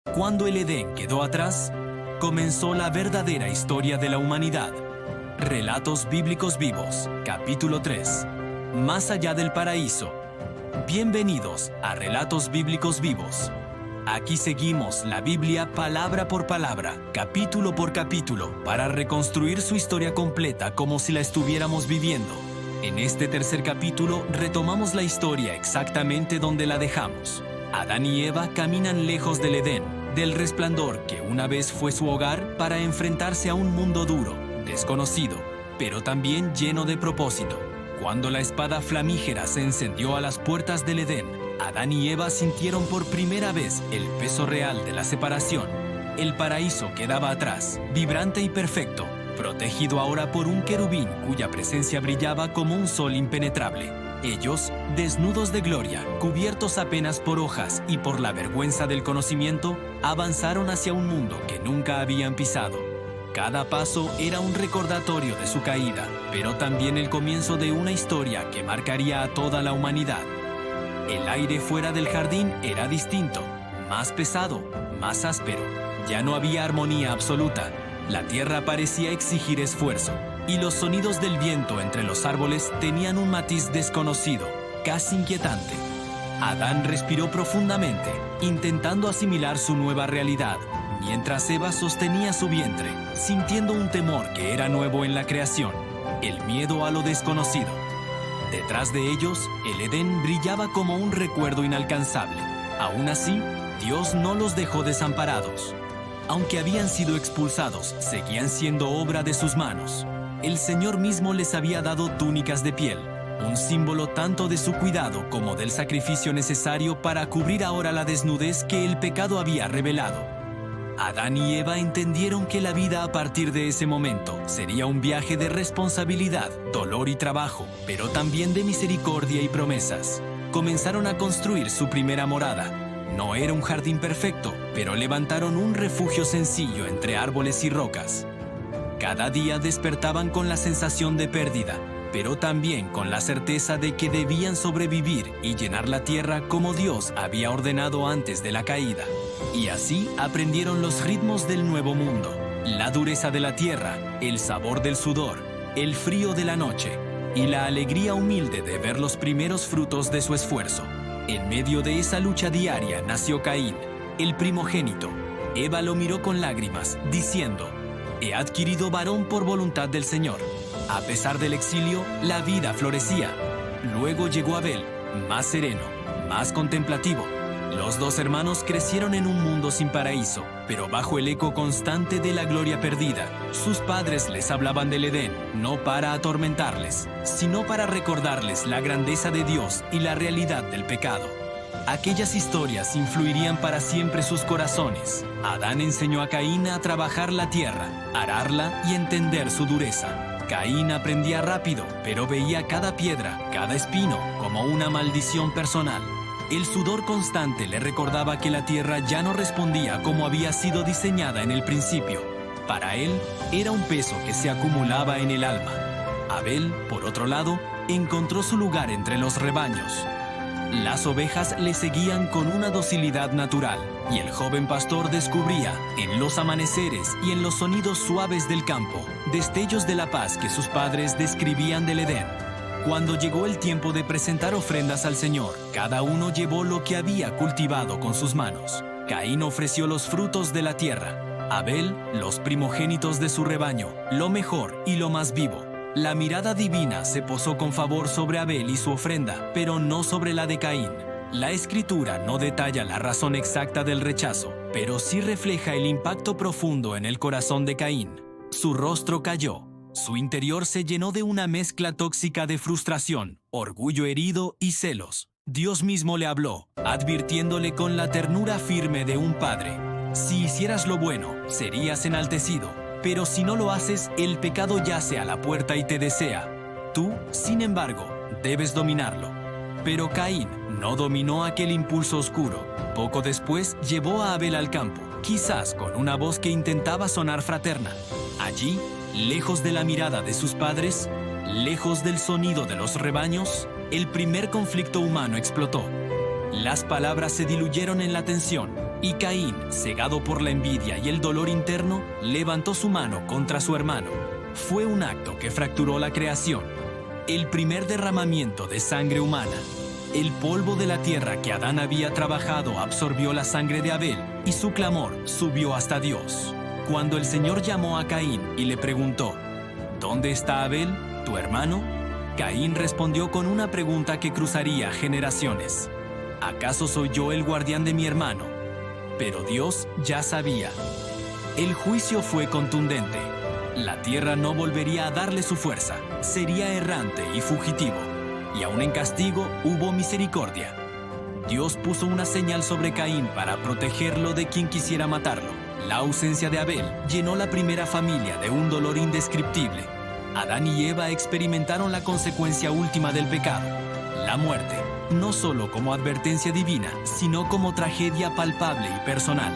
Cuando el Edén quedó atrás, comenzó la verdadera historia de la humanidad. Relatos Bíblicos Vivos, capítulo 3. Más allá del paraíso. Bienvenidos a Relatos Bíblicos Vivos. Aquí seguimos la Biblia palabra por palabra, capítulo por capítulo, para reconstruir su historia completa como si la estuviéramos viviendo. En este tercer capítulo retomamos la historia exactamente donde la dejamos. Adán y Eva caminan lejos del Edén, del resplandor que una vez fue su hogar, para enfrentarse a un mundo duro, desconocido, pero también lleno de propósito. Cuando la espada flamígera se encendió a las puertas del Edén, Adán y Eva sintieron por primera vez el peso real de la separación. El paraíso quedaba atrás, vibrante y perfecto, protegido ahora por un querubín cuya presencia brillaba como un sol impenetrable. Ellos, desnudos de gloria, cubiertos apenas por hojas y por la vergüenza del conocimiento, avanzaron hacia un mundo que nunca habían pisado. Cada paso era un recordatorio de su caída, pero también el comienzo de una historia que marcaría a toda la humanidad. El aire fuera del jardín era distinto, más pesado, más áspero. Ya no había armonía absoluta. La tierra parecía exigir esfuerzo, y los sonidos del viento entre los árboles tenían un matiz desconocido, casi inquietante. Adán respiró profundamente, intentando asimilar su nueva realidad, mientras Eva sostenía su vientre, sintiendo un temor que era nuevo en la creación, el miedo a lo desconocido. Detrás de ellos, el Edén brillaba como un recuerdo inalcanzable. Aún así, Dios no los dejó desamparados. Aunque habían sido expulsados, seguían siendo obra de sus manos. El Señor mismo les había dado túnicas de piel, un símbolo tanto de su cuidado como del sacrificio necesario para cubrir ahora la desnudez que el pecado había revelado. Adán y Eva entendieron que la vida a partir de ese momento sería un viaje de responsabilidad, dolor y trabajo, pero también de misericordia y promesas. Comenzaron a construir su primera morada. No era un jardín perfecto, pero levantaron un refugio sencillo entre árboles y rocas. Cada día despertaban con la sensación de pérdida, pero también con la certeza de que debían sobrevivir y llenar la tierra como Dios había ordenado antes de la caída. Y así aprendieron los ritmos del nuevo mundo, la dureza de la tierra, el sabor del sudor, el frío de la noche y la alegría humilde de ver los primeros frutos de su esfuerzo. En medio de esa lucha diaria nació Caín, el primogénito. Eva lo miró con lágrimas, diciendo: «He adquirido varón por voluntad del Señor». A pesar del exilio, la vida florecía. Luego llegó Abel, más sereno, más contemplativo. Los dos hermanos crecieron en un mundo sin paraíso, pero bajo el eco constante de la gloria perdida. Sus padres les hablaban del Edén, no para atormentarles, sino para recordarles la grandeza de Dios y la realidad del pecado. Aquellas historias influirían para siempre sus corazones. Adán enseñó a Caín a trabajar la tierra, ararla y entender su dureza. Caín aprendía rápido, pero veía cada piedra, cada espino, como una maldición personal. El sudor constante le recordaba que la tierra ya no respondía como había sido diseñada en el principio. Para él, era un peso que se acumulaba en el alma. Abel, por otro lado, encontró su lugar entre los rebaños. Las ovejas le seguían con una docilidad natural, y el joven pastor descubría, en los amaneceres y en los sonidos suaves del campo, destellos de la paz que sus padres describían del Edén. Cuando llegó el tiempo de presentar ofrendas al Señor, cada uno llevó lo que había cultivado con sus manos. Caín ofreció los frutos de la tierra, Abel los primogénitos de su rebaño, lo mejor y lo más vivo. La mirada divina se posó con favor sobre Abel y su ofrenda, pero no sobre la de Caín. La Escritura no detalla la razón exacta del rechazo, pero sí refleja el impacto profundo en el corazón de Caín. Su rostro cayó. Su interior se llenó de una mezcla tóxica de frustración, orgullo herido y celos. Dios mismo le habló, advirtiéndole con la ternura firme de un padre: «Si hicieras lo bueno, serías enaltecido, pero si no lo haces, el pecado yace a la puerta y te desea. Tú, sin embargo, debes dominarlo». Pero Caín no dominó aquel impulso oscuro. Poco después llevó a Abel al campo, quizás con una voz que intentaba sonar fraterna. Allí, lejos de la mirada de sus padres, lejos del sonido de los rebaños, el primer conflicto humano explotó. Las palabras se diluyeron en la tensión. Y Caín, cegado por la envidia y el dolor interno, levantó su mano contra su hermano. Fue un acto que fracturó la creación. El primer derramamiento de sangre humana. El polvo de la tierra que Adán había trabajado absorbió la sangre de Abel y su clamor subió hasta Dios. Cuando el Señor llamó a Caín y le preguntó, ¿dónde está Abel, tu hermano? Caín respondió con una pregunta que cruzaría generaciones. ¿Acaso soy yo el guardián de mi hermano? Pero Dios ya sabía. El juicio fue contundente. La tierra no volvería a darle su fuerza, sería errante y fugitivo. Y aún en castigo hubo misericordia. Dios puso una señal sobre Caín para protegerlo de quien quisiera matarlo. La ausencia de Abel llenó la primera familia de un dolor indescriptible. Adán y Eva experimentaron la consecuencia última del pecado, la muerte, no solo como advertencia divina, sino como tragedia palpable y personal.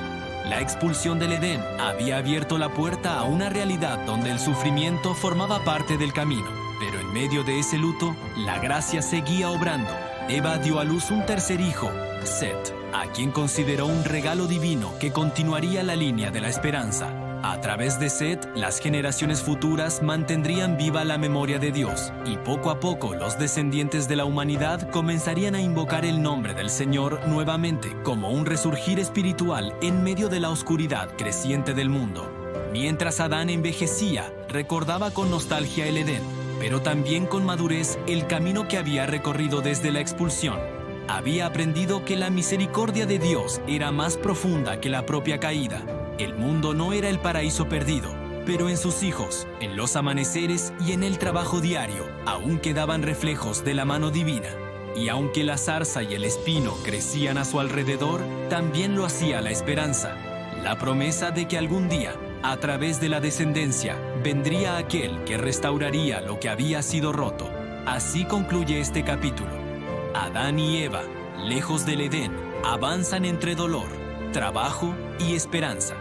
La expulsión del Edén había abierto la puerta a una realidad donde el sufrimiento formaba parte del camino. Pero en medio de ese luto, la gracia seguía obrando. Eva dio a luz un tercer hijo, Set, a quien consideró un regalo divino que continuaría la línea de la esperanza. A través de Set, las generaciones futuras mantendrían viva la memoria de Dios, y poco a poco los descendientes de la humanidad comenzarían a invocar el nombre del Señor nuevamente como un resurgir espiritual en medio de la oscuridad creciente del mundo. Mientras Adán envejecía, recordaba con nostalgia el Edén, pero también con madurez el camino que había recorrido desde la expulsión. Había aprendido que la misericordia de Dios era más profunda que la propia caída. El mundo no era el paraíso perdido, pero en sus hijos, en los amaneceres y en el trabajo diario, aún quedaban reflejos de la mano divina. Y aunque la zarza y el espino crecían a su alrededor, también lo hacía la esperanza, la promesa de que algún día, a través de la descendencia, vendría aquel que restauraría lo que había sido roto. Así concluye este capítulo. Adán y Eva, lejos del Edén, avanzan entre dolor, trabajo y esperanza.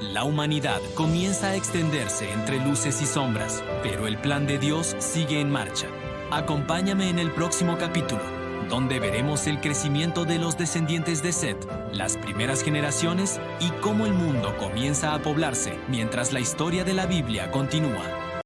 La humanidad comienza a extenderse entre luces y sombras, pero el plan de Dios sigue en marcha. Acompáñame en el próximo capítulo, donde veremos el crecimiento de los descendientes de Set, las primeras generaciones y cómo el mundo comienza a poblarse mientras la historia de la Biblia continúa.